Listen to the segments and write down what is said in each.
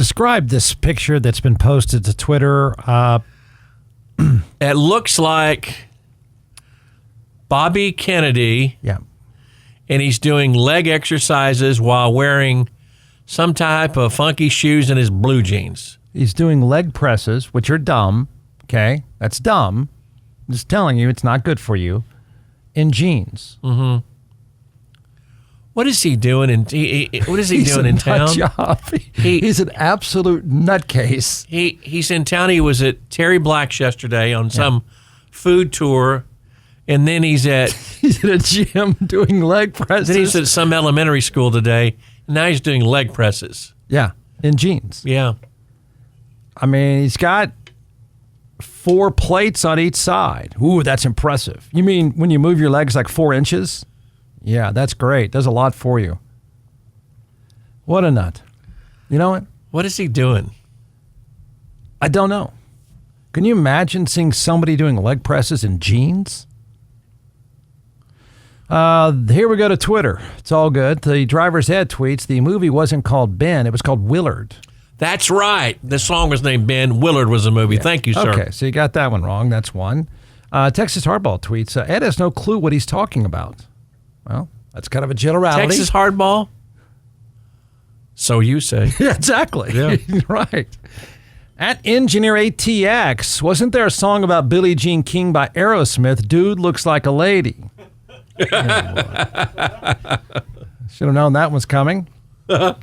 Describe this picture that's been posted to Twitter. It looks like Bobby Kennedy. Yeah. And he's doing leg exercises while wearing some type of funky shoes in his blue jeans. He's doing leg presses, which are dumb. Okay? That's dumb. I'm just telling you, it's not good for you. In jeans. Mm-hmm. What is he doing? What is he doing in town? He's an absolute nutcase. He's in town. He was at Terry Black's yesterday on some food tour, and then he's at a gym doing leg presses. Then he's at some elementary school today, and now he's doing leg presses. Yeah, in jeans. Yeah. I mean, he's got 4 plates on each side. Ooh, that's impressive. You mean when you move your legs like 4 inches? Yeah, that's great. Does a lot for you. What a nut. You know what? What is he doing? I don't know. Can you imagine seeing somebody doing leg presses in jeans? Here we go to Twitter. It's all good. The driver's ed tweets, the movie wasn't called Ben, it was called Willard. That's right. The song was named Ben. Willard was the movie. Yeah. Thank you, sir. Okay, so you got that one wrong. That's one. Texas Hardball tweets, Ed has no clue what he's talking about. Well, that's kind of a generality. Texas Hardball? So you say. Yeah, exactly. Yeah. Right. At Engineer ATX, wasn't there a song about Billie Jean King by Aerosmith, Dude Looks Like a Lady? Should have known that was coming. Mike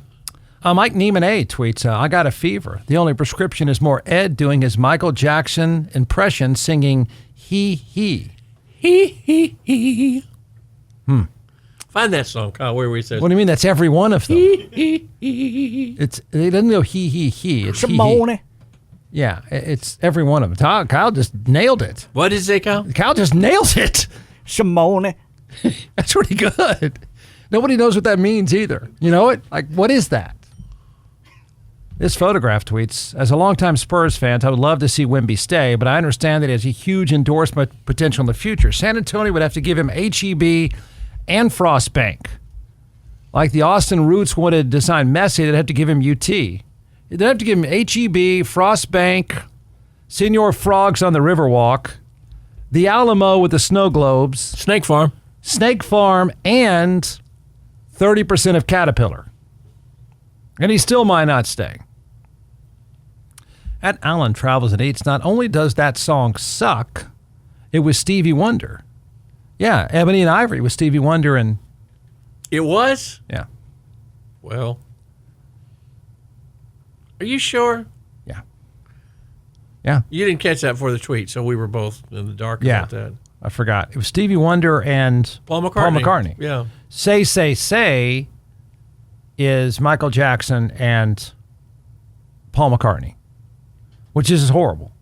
Neiman A tweets, I got a fever. The only prescription is more Ed doing his Michael Jackson impression singing he. He. Find that song, Kyle, where he says. What do you mean? That's every one of them. It doesn't go he. It's Simone. Yeah, it's every one of them. Kyle just nailed it. What did it say, Kyle? Kyle just nails it. Simone. That's pretty good. Nobody knows what that means either. You know it? Like, what is that? This photograph tweets, as a longtime Spurs fan, I would love to see Wemby stay, but I understand that he has a huge endorsement potential in the future. San Antonio would have to give him HEB and Frostbank. Like the Austin Roots wanted to sign Messi, they'd have to give him UT. They'd have to give him HEB, Frostbank, Senor Frogs on the Riverwalk, the Alamo with the snow globes, Snake Farm, and 30% of Caterpillar. And he still might not stay. At Alan Travels and Eats, not only does that song suck, it was Stevie Wonder. Yeah, Ebony and Ivory was Stevie Wonder and... It was? Yeah. Well, are you sure? Yeah. Yeah. You didn't catch that before the tweet, so we were both in the dark about that. I forgot. It was Stevie Wonder and Paul McCartney. Yeah. Say is Michael Jackson and Paul McCartney, which is horrible.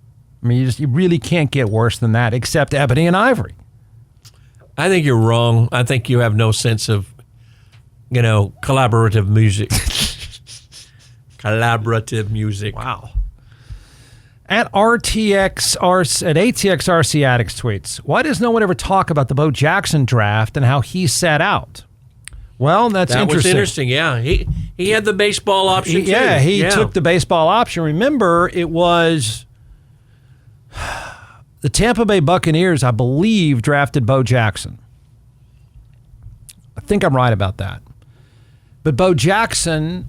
I mean, you really can't get worse than that, except Ebony and Ivory. I think you're wrong. I think you have no sense of, collaborative music. Collaborative music. Wow. At ATXRC Addicts tweets, why does no one ever talk about the Bo Jackson draft and how he sat out? Well, that was interesting. Yeah, he had the baseball option too. Yeah, he took the baseball option. Remember, it was the Tampa Bay Buccaneers, I believe, drafted Bo Jackson. I think I'm right about that. But Bo Jackson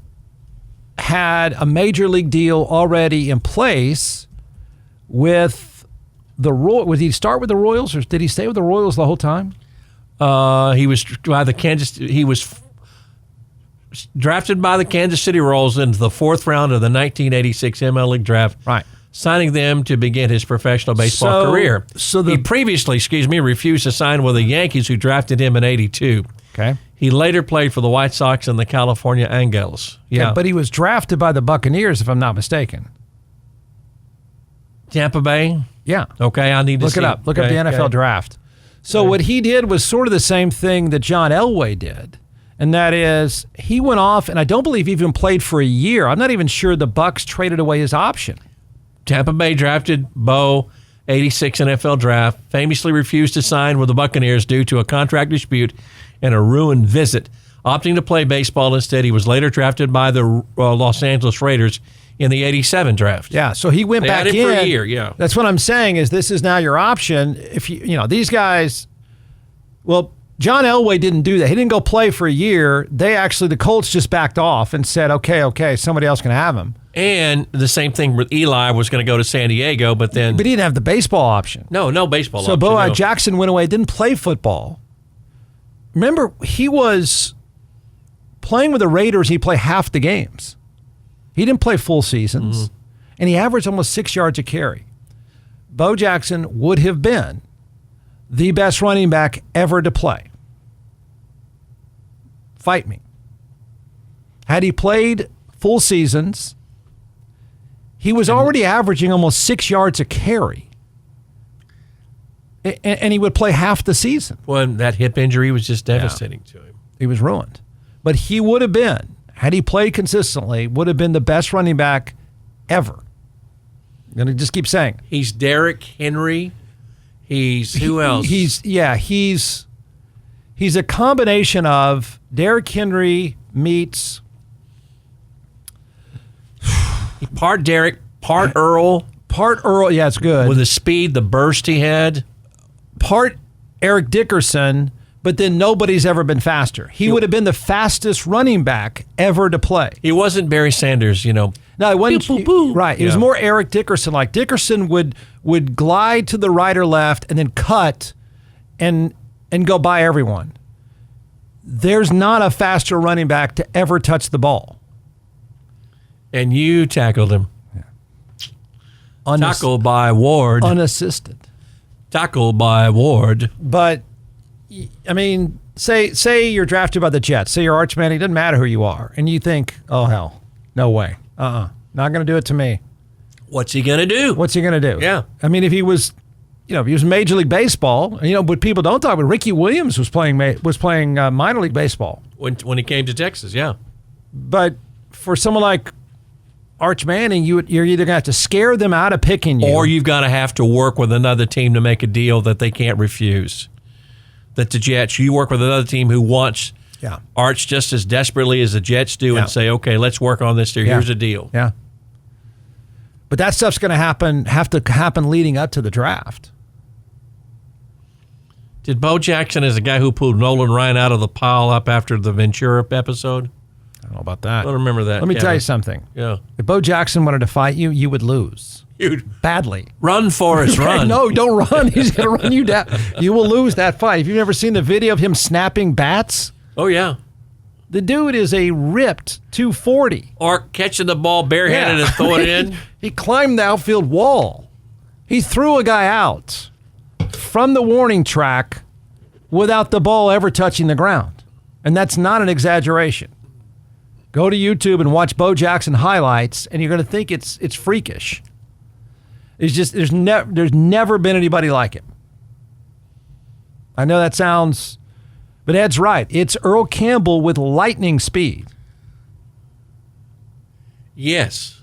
had a major league deal already in place with the Royals. Did he start with the Royals, or did he stay with the Royals the whole time? He was drafted by the Kansas City Royals into the 4th round of the 1986 ML League draft. Right. Signing them to begin his professional baseball career. He previously, refused to sign with the Yankees, who drafted him in '82. Okay. He later played for the White Sox and the California Angels. Yeah, but he was drafted by the Buccaneers, if I'm not mistaken. Tampa Bay? Yeah. Okay, I need to look it up. Look up the NFL draft. So what he did was sort of the same thing that John Elway did, and that is he went off, and I don't believe he even played for a year. I'm not even sure the Bucs traded away his option. Tampa Bay drafted Bo, 86 NFL draft, famously refused to sign with the Buccaneers due to a contract dispute and a ruined visit opting to play baseball instead. He was later drafted by the Los Angeles Raiders in the '87 draft. Yeah, so he went back had in him for a year. Yeah, that's what I'm saying. Is this is now your option? If these guys, well, John Elway didn't do that. He didn't go play for a year. The Colts just backed off and said, okay, somebody else can have him. And the same thing with Eli was going to go to San Diego, but he didn't have the baseball option. No baseball option. So Bo Jackson went away, didn't play football. Remember, he was playing with the Raiders. He played half the games. He didn't play full seasons, and he averaged almost 6 yards a carry. Bo Jackson would have been the best running back ever to play. Fight me. Had he played full seasons, he was already averaging almost 6 yards a carry, and he would play half the season. Well, that hip injury was just devastating to him. He was ruined. But he would have been, had he played consistently, would have been the best running back ever. I'm going to just keep saying. He's Derrick Henry. He's who else? He's a combination of Derrick Henry meets part Derrick, part Earl. Part Earl, yeah, it's good. With the speed, the burst he had. Part Eric Dickerson, but then nobody's ever been faster. He would have been the fastest running back ever to play. He wasn't Barry Sanders, No, it wasn't. Right. It was more Eric Dickerson. Like Dickerson would glide to the right or left and then cut and go by everyone. There's not a faster running back to ever touch the ball. And you tackled him. Yeah. Tackled by Ward. Unassisted. Tackled by Ward. But, I mean, say you're drafted by the Jets. Say you're Arch Manning. It doesn't matter who you are. And you think, oh, hell, no way. Not going to do it to me. What's he going to do? What's he going to do? Yeah. I mean, if he was Major League Baseball, but people don't talk about Ricky Williams was playing minor league baseball. When he came to Texas, yeah. But for someone like Arch Manning, you're either going to have to scare them out of picking you. Or you've got to have to work with another team to make a deal that they can't refuse. That the Jets, you work with another team who wants Arch just as desperately as the Jets do and say, okay, let's work on this here. Here's a deal. Yeah. But that stuff's going to have to happen leading up to the draft. Did Bo Jackson, as a guy who pulled Nolan Ryan out of the pile up after the Ventura episode? I don't know about that. I don't remember that. Let me tell you something. Yeah. If Bo Jackson wanted to fight you, you would lose. Badly. Run, Forrest, run. No, don't run. He's going to run you down. You will lose that fight. Have you never seen the video of him snapping bats? Oh, yeah. The dude is a ripped 240. Or catching the ball barehanded and throwing it in. He climbed the outfield wall. He threw a guy out from the warning track without the ball ever touching the ground. And that's not an exaggeration. Go to YouTube and watch Bo Jackson highlights, and you're going to think it's freakish. It's just there's never been anybody like him. I know that sounds, but Ed's right. It's Earl Campbell with lightning speed. Yes.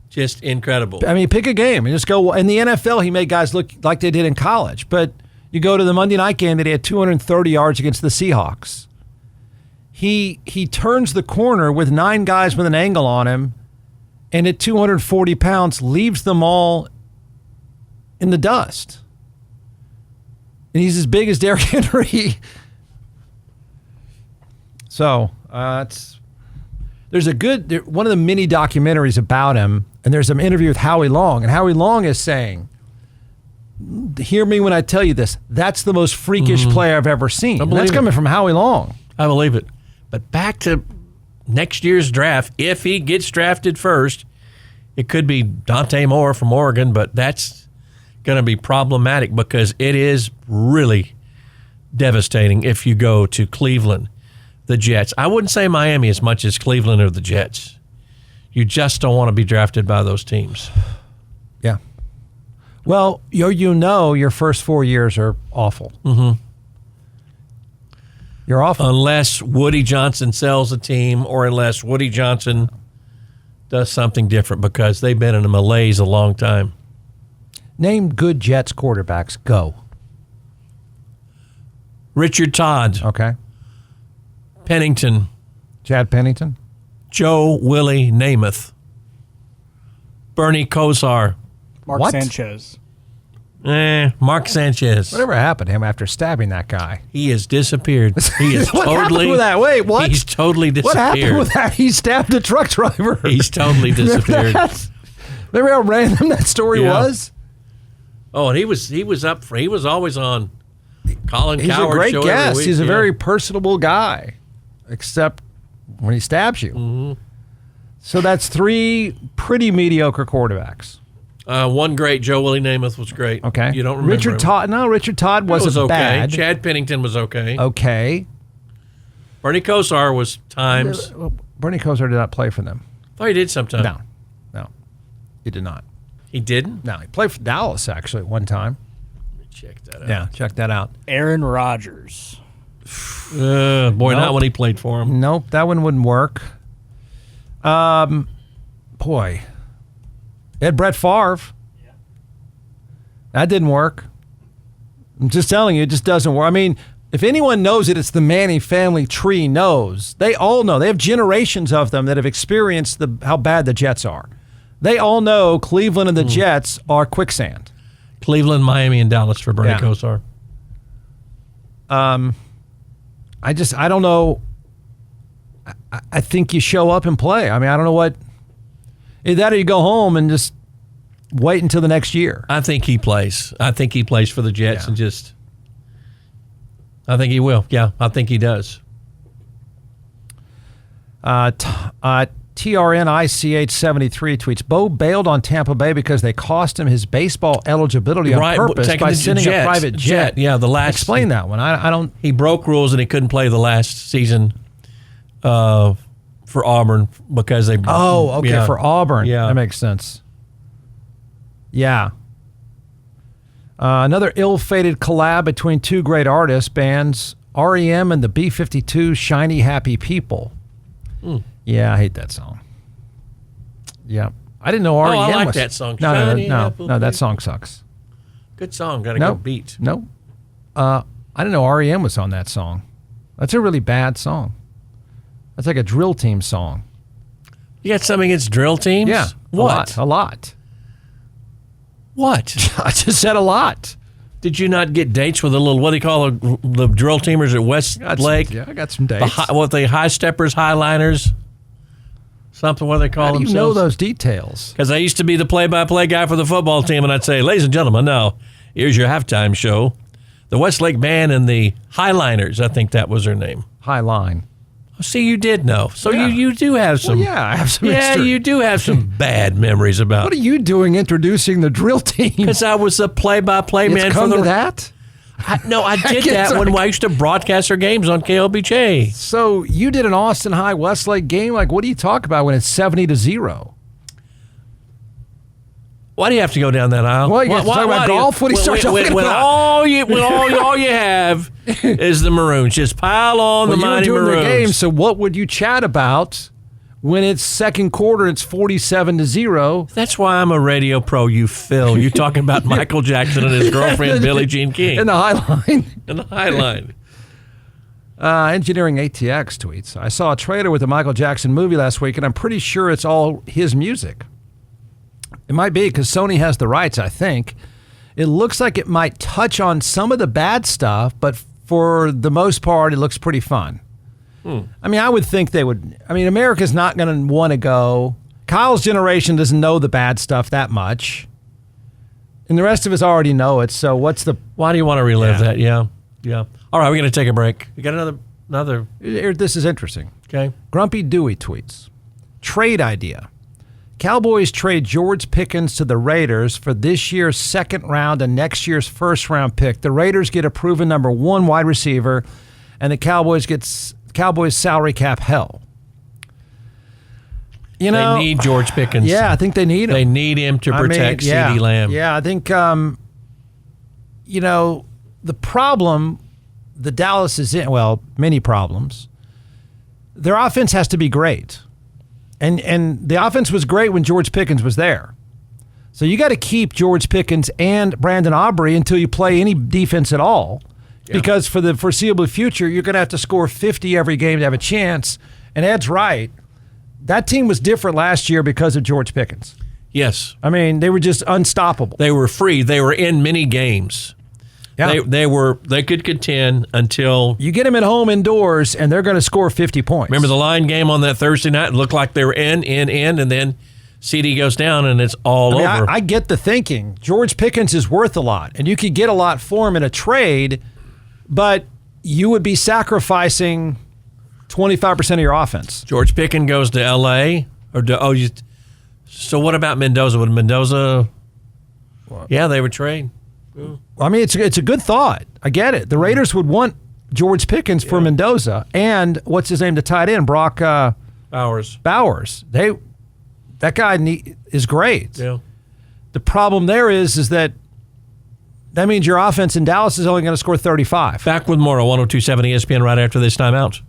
Just incredible. I mean, pick a game and just go. In the NFL, he made guys look like they did in college. But you go to the Monday night game that he had 230 yards against the Seahawks. He turns the corner with 9 guys with an angle on him, and at 240 pounds, leaves them all in the dust. And he's as big as Derrick Henry. So there's one of the mini documentaries about him, and there's an interview with Howie Long, and Howie Long is saying, hear me when I tell you this, that's the most freakish play I've ever seen. And that's coming from Howie Long. I believe it. But back to next year's draft, if he gets drafted first, it could be Dante Moore from Oregon, but that's going to be problematic because it is really devastating if you go to Cleveland, the Jets. I wouldn't say Miami as much as Cleveland or the Jets. You just don't want to be drafted by those teams. Yeah. Well, your first 4 years are awful. Mm-hmm. You're awful. Unless Woody Johnson sells a team or unless Woody Johnson does something different because they've been in a malaise a long time. Name good Jets quarterbacks. Go. Richard Todd. Okay. Pennington. Chad Pennington. Joe Willie Namath. Bernie Kosar. Mark What? Sanchez. Mark Sanchez. Whatever happened to him after stabbing that guy? He has disappeared. He is What totally. happened with that? Wait, what? He's totally disappeared. What happened with that? He stabbed a truck driver. He's totally disappeared. Remember how random that story Yeah. was? Oh, and he was always on Colin He's Cowherd's a great show every guest. week. He's a Yeah. very personable guy, except when he stabs you. Mm-hmm. So that's 3 pretty mediocre quarterbacks. One great, Joe Willie Namath was great. Okay. You don't remember Richard him. Todd. No, Richard Todd He wasn't was okay. bad. Chad Pennington was okay. Okay. Bernie Kosar was times. Bernie Kosar did not play for them. Oh, he did sometime. No, he did not. He didn't? No, he played for Dallas actually at one time. Check that out. Yeah, check that out. Aaron Rodgers. Boy, Nope. not when he played for him. Nope, that one wouldn't work. Boy, Ed Brett Favre. That didn't work. I'm just telling you, it just doesn't work. I mean, if anyone knows it, it's the Manning family tree knows. They all know. They have generations of them that have experienced how bad the Jets are. They all know Cleveland and the Jets are quicksand. Cleveland, Miami, and Dallas for Bernie Yeah. Kosar. I don't know. I think you show up and play. I mean, I don't know what. Either that or you go home and just wait until the next year. I think he plays. I think he plays for the Jets Yeah. and just. I think he will. Yeah, I think he does. TRNICH73 tweets, Bo bailed on Tampa Bay because they cost him his baseball eligibility on Right, purpose taking by the sending Jets. a private jet. Yeah, the last. Explain that one. I don't. He broke rules and he couldn't play the last season for Auburn because they. Oh, okay, yeah. for Auburn. Yeah. That makes sense. Yeah. Another ill-fated collab between 2 great artists, bands REM and the B-52 Shiny Happy People. Yeah, I hate that song. Yeah. I didn't know REM I like was... that song. No, Shiny no, Apple that People. song sucks. Good song. Got to No. go beat. No. I didn't know REM was on that song. That's a really bad song. That's like a drill team song. You got something against drill teams? Yeah. What? A lot. What? I just said a lot. Did you not get dates with the little, what do you call the drill teamers at Westlake? Yeah, I got some dates. The high steppers, highliners? Something, what do they call How do you themselves? know those details? Because I used to be the play-by-play guy for the football team, and I'd say, ladies and gentlemen, now, here's your halftime show. The Westlake Band and the Highliners, I think that was their name. High line. Oh, see, you did know. So Yeah. you do have some. Well, yeah, I have some Yeah, history. you do have some bad memories about What are you doing introducing the drill team? Because I was the play-by-play man It's for come the. to that? I did guess that when I- I used to broadcast our games on KLBJ. So you did an Austin High Westlake game? Like, what do you talk about when it's 70-0? Why do you have to go down that aisle? Well, you have to talk about golf? What do you start talking when about? all you have is the Maroons. Just pile on Well, the you were mighty doing Maroons. the game, so what would you chat about when it's second quarter, it's 47-0? That's why I'm a radio pro, you Phil. You talking about Michael Jackson and his girlfriend Billie Jean King In the high line. in the Highline. Engineering ATX tweets, I saw a trailer with the Michael Jackson movie last week, and I'm pretty sure it's all his music. It might be because Sony has the rights, I think. It looks like it might touch on some of the bad stuff, but for the most part, it looks pretty fun. I mean, I would think they would. I mean, America's not going to want to go. Kyle's generation doesn't know the bad stuff that much. And the rest of us already know it. So what's the... Why do you want to relive Yeah. that? Yeah. All right, we're going to take a break. You got another. Here, this is interesting. Okay. Grumpy Dewey tweets, trade idea. Cowboys trade George Pickens to the Raiders for this year's second round and next year's first round pick. The Raiders get a proven number 1 wide receiver, and the Cowboys salary cap hell. You know, They need George Pickens. yeah, I think they need him. They need him to protect yeah, CeeDee Lamb. Yeah, I think, you know, the problem the Dallas is in, well, many problems. Their offense has to be great. And the offense was great when George Pickens was there. So you got to keep George Pickens and Brandon Aubrey until you play any defense at all, because for the foreseeable future, you're going to have to score 50 every game to have a chance. And Ed's right. That team was different last year because of George Pickens. Yes. I mean, they were just unstoppable. They were free. They were in many games. Yeah. They could contend until you get them at home indoors, and they're going to score 50 points. Remember the line game on that Thursday night? It looked like they were in, and then CD goes down, and it's all over. I get the thinking. George Pickens is worth a lot, and you could get a lot for him in a trade, but you would be sacrificing 25% of your offense. George Pickens goes to L.A. So what about Mendoza? Would Mendoza? What? Yeah, they would trade. I mean, it's a good thought. I get it. The Raiders would want George Pickens for Mendoza and what's his name, the tight end, Brock Bowers. That guy is great. Yeah. The problem there is that means your offense in Dallas is only going to score 35. Back with more on 102.7 ESPN right after this timeout.